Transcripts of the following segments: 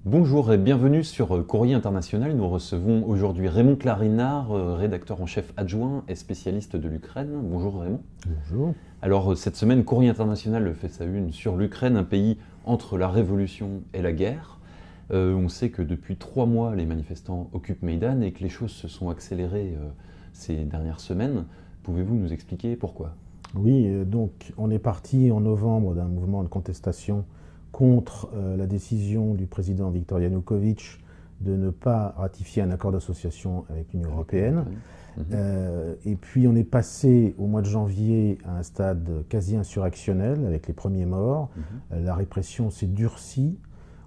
Bonjour et bienvenue sur Courrier International. Nous recevons aujourd'hui Raymond Clarinard, rédacteur en chef adjoint et spécialiste de l'Ukraine. Bonjour Raymond. Bonjour. Alors cette semaine, Courrier International fait sa une sur l'Ukraine, un pays entre la révolution et la guerre. On sait que depuis 3 mois, les manifestants occupent Maïdan et que les choses se sont accélérées ces dernières semaines. Pouvez-vous nous expliquer pourquoi? Oui, donc on est parti en novembre d'un mouvement de contestation contre la décision du président Viktor Yanukovych de ne pas ratifier un accord d'association avec l'Union européenne. Et puis on est passé au mois de janvier à un stade quasi insurrectionnel avec les premiers morts. La répression s'est durcie.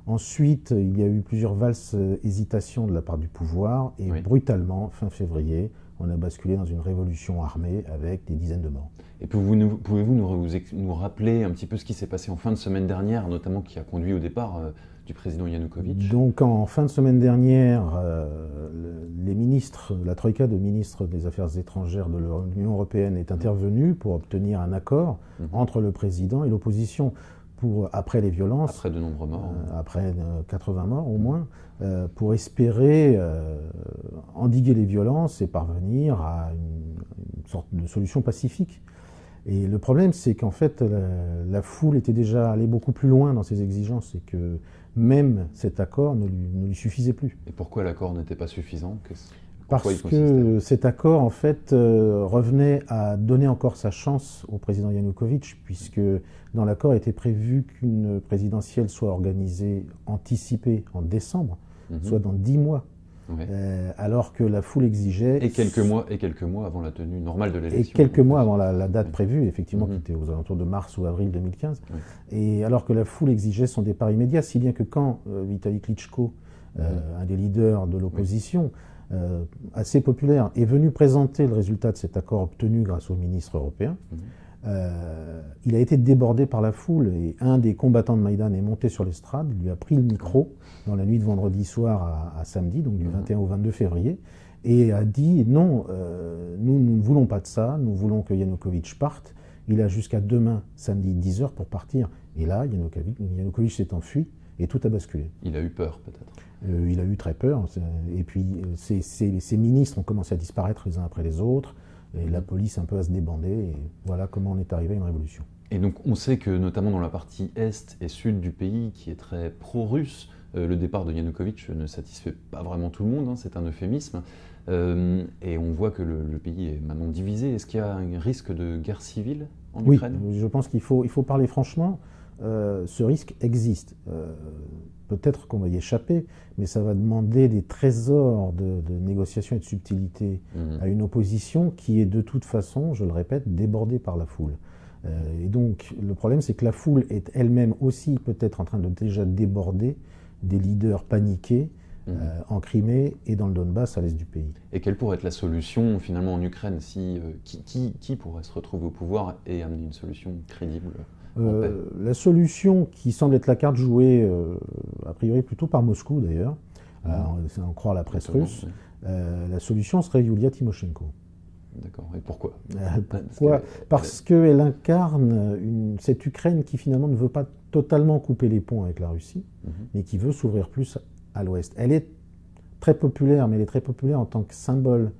Ensuite, il y a eu plusieurs valses hésitations de la part du pouvoir et Oui. brutalement, fin février, on a basculé dans une révolution armée avec des dizaines de morts. Et pouvez-vous nous rappeler un petit peu ce qui s'est passé en fin de semaine dernière, notamment qui a conduit au départ du président Yanukovych? Donc en fin de semaine dernière, les ministres, la troïka de ministres des Affaires étrangères de l'Union européenne est intervenue pour obtenir un accord entre le président et l'opposition après les violences, Après de nombreux morts. après 80 morts au moins, pour espérer endiguer les violences et parvenir à une sorte de solution pacifique. Et le problème, c'est qu'en fait, la foule était déjà allée beaucoup plus loin dans ses exigences et que même cet accord ne lui suffisait plus. Et pourquoi l'accord n'était pas suffisant? Parce que cet accord, en fait, revenait à donner encore sa chance au président Yanukovych, puisque dans l'accord était prévu qu'une présidentielle soit organisée, anticipée en décembre, soit dans 10 mois. Oui. Alors que la foule exigeait... Et quelques mois avant la tenue normale de l'élection. Et quelques mois avant la date prévue, effectivement, qui était aux alentours de mars ou avril 2015. Oui. Et alors que la foule exigeait son départ immédiat, si bien que quand Vitaly Klitschko, un des leaders de l'opposition, assez populaire, est venu présenter le résultat de cet accord obtenu grâce au ministre européen, il a été débordé par la foule et un des combattants de Maïdan est monté sur l'estrade, lui a pris le micro dans la nuit de vendredi soir à samedi, donc du 21 au 22 février, et a dit non, nous ne voulons pas de ça, nous voulons que Yanukovych parte. Il a jusqu'à demain, samedi 10h pour partir. Et là, Yanukovych s'est enfui et tout a basculé. Il a eu peur peut-être. Il a eu très peur. Et puis ses ministres ont commencé à disparaître les uns après les autres. Et la police un peu à se débander. Et voilà comment on est arrivé à une révolution. Et donc on sait que notamment dans la partie est et sud du pays, qui est très pro-russe, le départ de Yanukovych ne satisfait pas vraiment tout le monde, hein, c'est un euphémisme. Et on voit que le pays est maintenant divisé. Est-ce qu'il y a un risque de guerre civile en Ukraine? Oui, je pense qu'il faut parler franchement. Ce risque existe. Peut-être qu'on va y échapper, mais ça va demander des trésors de négociation et de subtilité à une opposition qui est de toute façon, je le répète, débordée par la foule. Et donc le problème, c'est que la foule est elle-même aussi peut-être en train de déjà déborder des leaders paniqués en Crimée et dans le Donbass à l'est du pays. Et quelle pourrait être la solution finalement en Ukraine qui pourrait se retrouver au pouvoir et amener une solution crédible en paix? La solution qui semble être la carte jouée, a priori plutôt par Moscou d'ailleurs, c'est en croire la presse russe, la solution serait Yulia Tymoshenko. D'accord. Et pourquoi? Parce qu'elle incarne cette Ukraine qui finalement ne veut pas totalement couper les ponts avec la Russie, mais qui veut s'ouvrir plus à l'ouest. Elle est très populaire, mais elle est très populaire en tant que symbole.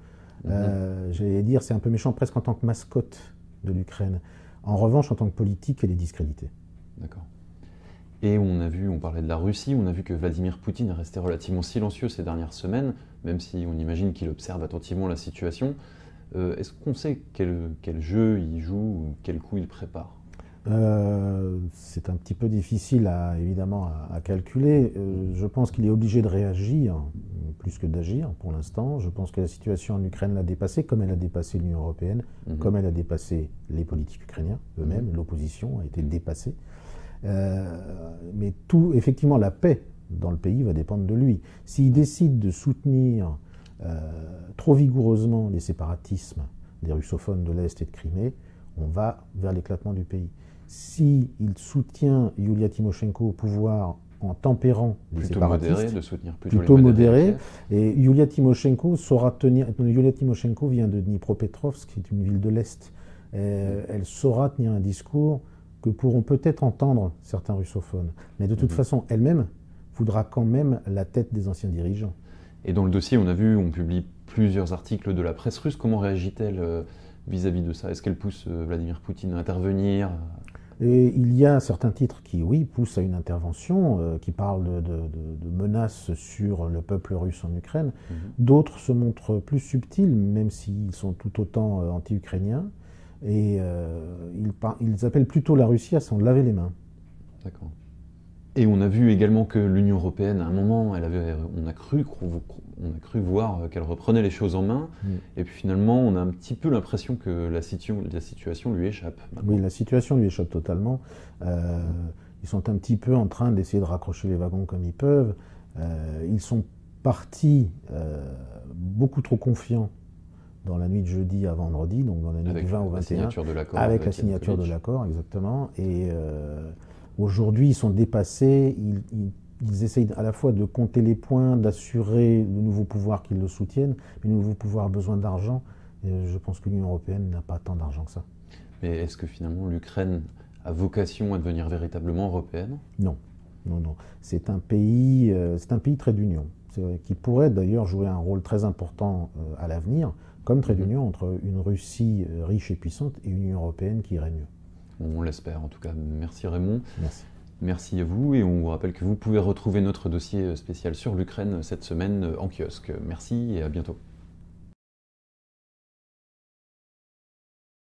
J'allais dire, c'est un peu méchant, presque en tant que mascotte de l'Ukraine. En revanche, en tant que politique, elle est discréditée. D'accord. Et on parlait de la Russie, on a vu que Vladimir Poutine est resté relativement silencieux ces dernières semaines, même si on imagine qu'il observe attentivement la situation. Est-ce qu'on sait quel jeu il joue ou quel coup il prépare? C'est un petit peu difficile évidemment à calculer. Je pense qu'il est obligé de réagir plus que d'agir pour l'instant. Je pense que la situation en Ukraine l'a dépassé, comme elle a dépassé l'Union européenne, comme elle a dépassé les politiques ukrainiens eux-mêmes. L'opposition a été dépassée. Mais effectivement, la paix dans le pays va dépendre de lui. S'il décide de soutenir trop vigoureusement les séparatismes des russophones de l'Est et de Crimée, on va vers l'éclatement du pays. S'il soutient Yulia Tymoshenko au pouvoir en tempérant les séparatistes, modéré, de soutenir plutôt modéré, et Yulia Tymoshenko saura tenir. Yulia Tymoshenko vient de Dnipropetrovsk, qui est une ville de l'Est. Elle saura tenir un discours que pourront peut-être entendre certains russophones. Mais de toute façon, elle-même voudra quand même la tête des anciens dirigeants. Et dans le dossier, on publie plusieurs articles de la presse russe. Comment réagit-elle vis-à-vis de ça? Est-ce qu'elle pousse Vladimir Poutine à intervenir? Et il y a certains titres qui, oui, poussent à une intervention, qui parlent de menaces sur le peuple russe en Ukraine. D'autres se montrent plus subtils, même s'ils sont tout autant anti-ukrainiens. Et ils appellent plutôt la Russie à s'en laver les mains. D'accord. Et on a vu également que l'Union européenne, à un moment, on a cru voir qu'elle reprenait les choses en main. Et puis finalement, on a un petit peu l'impression que la situation lui échappe. Oui, la situation lui échappe totalement. Ils sont un petit peu en train d'essayer de raccrocher les wagons comme ils peuvent. Ils sont partis beaucoup trop confiants dans la nuit de jeudi à vendredi, donc dans la nuit du 20 au 21, avec la signature de l'accord, exactement. Et aujourd'hui, ils sont dépassés. Ils essayent à la fois de compter les points, d'assurer le nouveau pouvoir qui le soutienne, mais le nouveau pouvoir a besoin d'argent. Et je pense que l'Union européenne n'a pas tant d'argent que ça. Mais est-ce que finalement l'Ukraine a vocation à devenir véritablement européenne? Non, non, non. C'est un pays trait d'union, qui pourrait d'ailleurs jouer un rôle très important à l'avenir, comme trait d'union entre une Russie riche et puissante et une Union européenne qui irait mieux. On l'espère en tout cas. Merci Raymond. Merci. Merci à vous et on vous rappelle que vous pouvez retrouver notre dossier spécial sur l'Ukraine cette semaine en kiosque. Merci et à bientôt.